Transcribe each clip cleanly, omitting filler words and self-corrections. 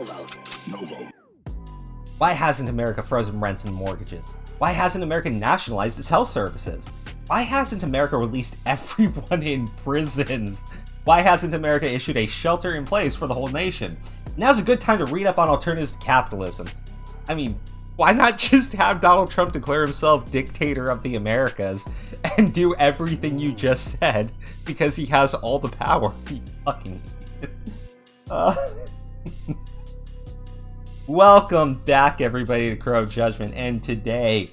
No vote. Why hasn't America frozen rents and mortgages? Why hasn't America nationalized its health services? Why hasn't America released everyone in prisons? Why hasn't America issued a shelter in place for the whole nation? Now's a good time to read up on alternatives to capitalism. I mean, why not just have Donald Trump declare himself dictator of the Americas and do everything you just said because he has all the power? You fucking idiot. Welcome back, everybody, to Crow Judgment. And today,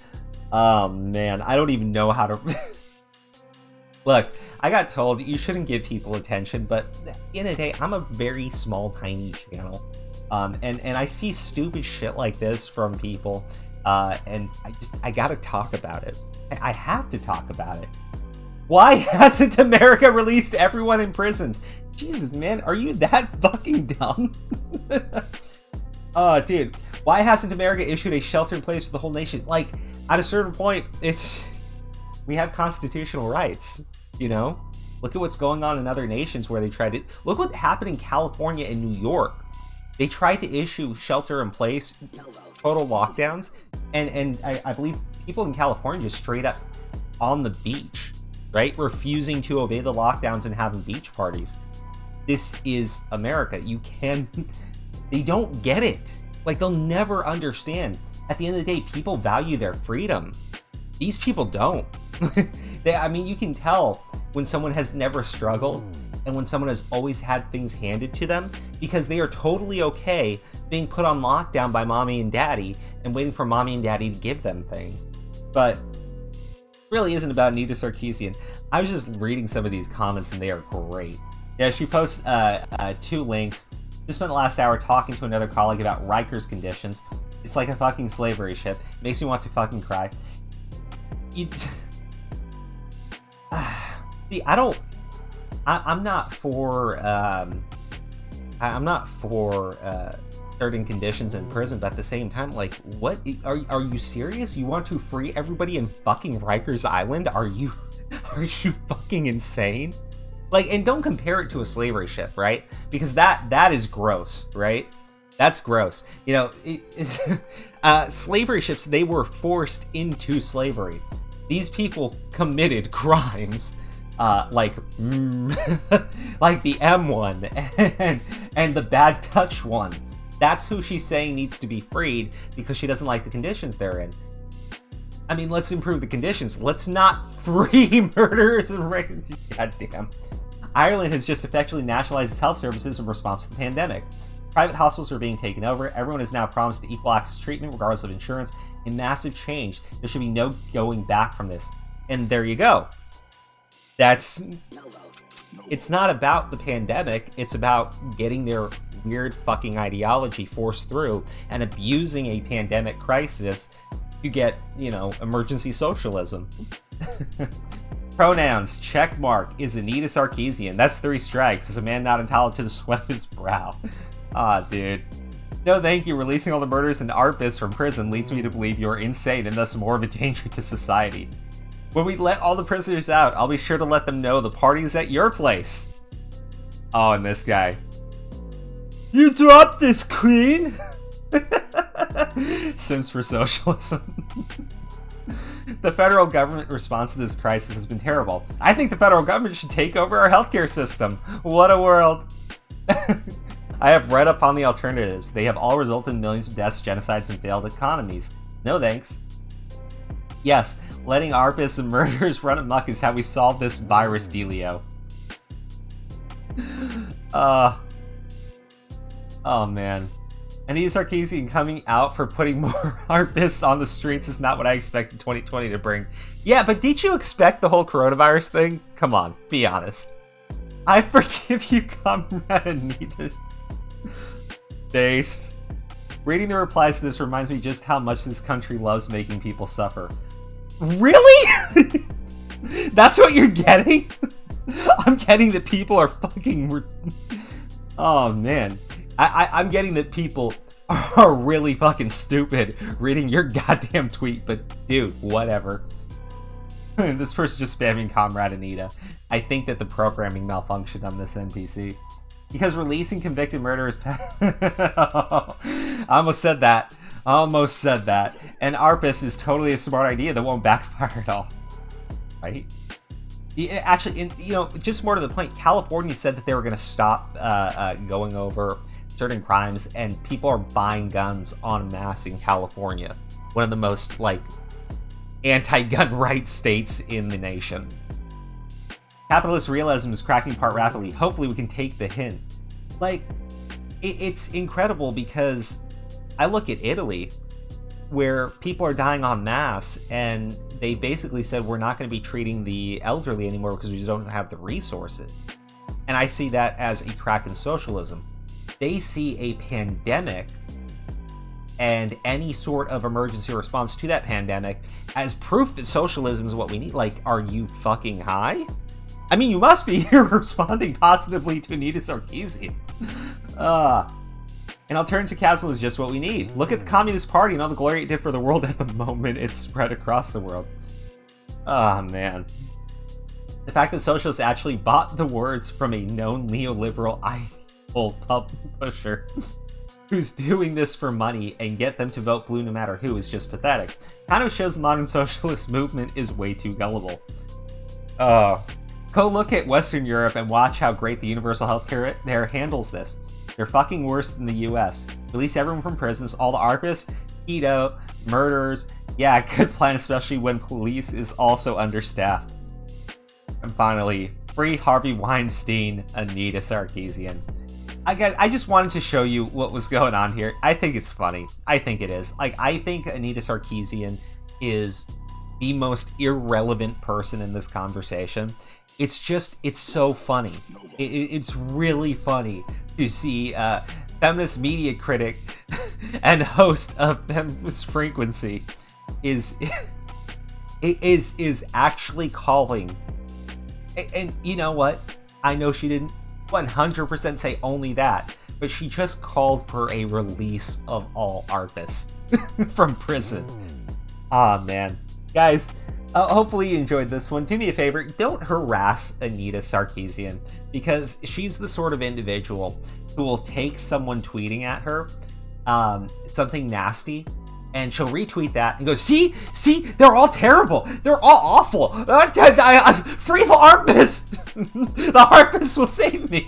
oh man, I don't even know how to... Look, I got told you shouldn't give people attention, but in a day, I'm a very small, tiny channel. And I see stupid shit like this from people, and I gotta talk about it. I have to talk about it. Why hasn't America released everyone in prisons? Jesus, man, are you that fucking dumb? Oh, dude, why hasn't America issued a shelter in place for the whole nation? Like, at a certain point, we have constitutional rights, you know? Look at what's going on in other nations where they try to... Look what happened in California and New York. They tried to issue shelter in place, total lockdowns, and I believe people in California just straight up on the beach, right? Refusing to obey the lockdowns and having beach parties. This is America. They don't get it. Like, they'll never understand. At the end of the day, people value their freedom. These people don't. I mean, you can tell when someone has never struggled and when someone has always had things handed to them, because they are totally okay being put on lockdown by mommy and daddy and waiting for mommy and daddy to give them things. But it really isn't about Anita Sarkeesian. I was just reading some of these comments and they are great. Yeah, she posts 2 links. Just spent the last hour talking to another colleague about Riker's conditions. It's like a fucking slavery ship. Makes me want to fucking cry. See, I'm not for certain conditions in prison, but at the same time, like, what are you serious? You want to free everybody in fucking Rikers Island? Are you fucking insane? Like, and don't compare it to a slavery ship, right? Because that is gross, right? That's gross. You know, slavery ships, they were forced into slavery. These people committed crimes, like the M one and the bad touch one. That's who she's saying needs to be freed because she doesn't like the conditions they're in. I mean, let's improve the conditions. Let's not free murderers and rapes. Goddamn. Ireland has just effectively nationalized its health services in response to the pandemic. Private hospitals are being taken over. Everyone is now promised equal access to treatment regardless of insurance. A massive change. There should be no going back from this. And there you go. It's not about the pandemic. It's about getting their weird fucking ideology forced through and abusing a pandemic crisis to get, you know, emergency socialism. Pronouns, check mark, is Anita Sarkeesian. That's 3 strikes. Is a man not entitled to the sweat of his brow? Ah, dude. No thank you. Releasing all the murders and Arpists from prison leads me to believe you're insane and thus more of a danger to society. When we let all the prisoners out, I'll be sure to let them know the party's at your place. Oh, and this guy. You dropped this, queen! Sims for socialism. The federal government response to this crisis has been terrible. I think the federal government should take over our healthcare system. What a world. I have read up on the alternatives. They have all resulted in millions of deaths, genocides, and failed economies. No thanks. Yes, letting Arpists and murderers run amok is how we solve this virus dealio. Oh man. Anita Sarkeesian coming out for putting more Arpists on the streets is not what I expected 2020 to bring. Yeah, but did you expect the whole coronavirus thing? Come on, be honest. I forgive you, Comrade Anita. Based. Reading the replies to this reminds me just how much this country loves making people suffer. Really? That's what you're getting? I'm getting that people are fucking... Oh, man. I'm getting that people are really fucking stupid reading your goddamn tweet, but dude, whatever. This person's just spamming Comrade Anita. I think that the programming malfunctioned on this NPC. Because releasing convicted murderers... I almost said that. And Arpists is totally a smart idea that won't backfire at all. Right? Actually, just more to the point, California said that they were going to stop going over certain crimes, and people are buying guns en masse in California. One of the most, anti-gun rights states in the nation. Capitalist realism is cracking apart rapidly. Hopefully we can take the hint. It's incredible because I look at Italy, where people are dying en masse, and they basically said we're not going to be treating the elderly anymore because we just don't have the resources. And I see that as a crack in socialism. They see a pandemic and any sort of emergency response to that pandemic as proof that socialism is what we need. Are you fucking high? I mean, you must be. You're responding positively to Anita Sarkeesian. An alternative capitalism is just what we need. Look at the Communist Party and all the glory it did for the world at the moment it's spread across the world. Oh, man. The fact that socialists actually bought the words from a known neoliberal idol pusher who's doing this for money and get them to vote blue no matter who is just pathetic. Kind of shows the modern socialist movement is way too gullible. Go look at Western Europe and watch how great the universal healthcare there handles this. They're fucking worse than the US. Release everyone from prisons, all the Arpists, keto, murderers. Yeah, good plan, especially when police is also understaffed. And finally, free Harvey Weinstein, Anita Sarkeesian. I just wanted to show you what was going on here. I think it's funny. I think it is. I think Anita Sarkeesian is the most irrelevant person in this conversation. It's so funny. It's really funny to see feminist media critic and host of Feminists Frequency is actually calling. And you know what? I know she didn't 100% say only that, but she just called for a release of all Arpists from prison. Ah, man. Guys, hopefully you enjoyed this one. Do me a favor, don't harass Anita Sarkeesian, because she's the sort of individual who will take someone tweeting at her something nasty, and she'll retweet that and go, see, they're all terrible, they're all awful, free the Arpists. The Arpists will save me.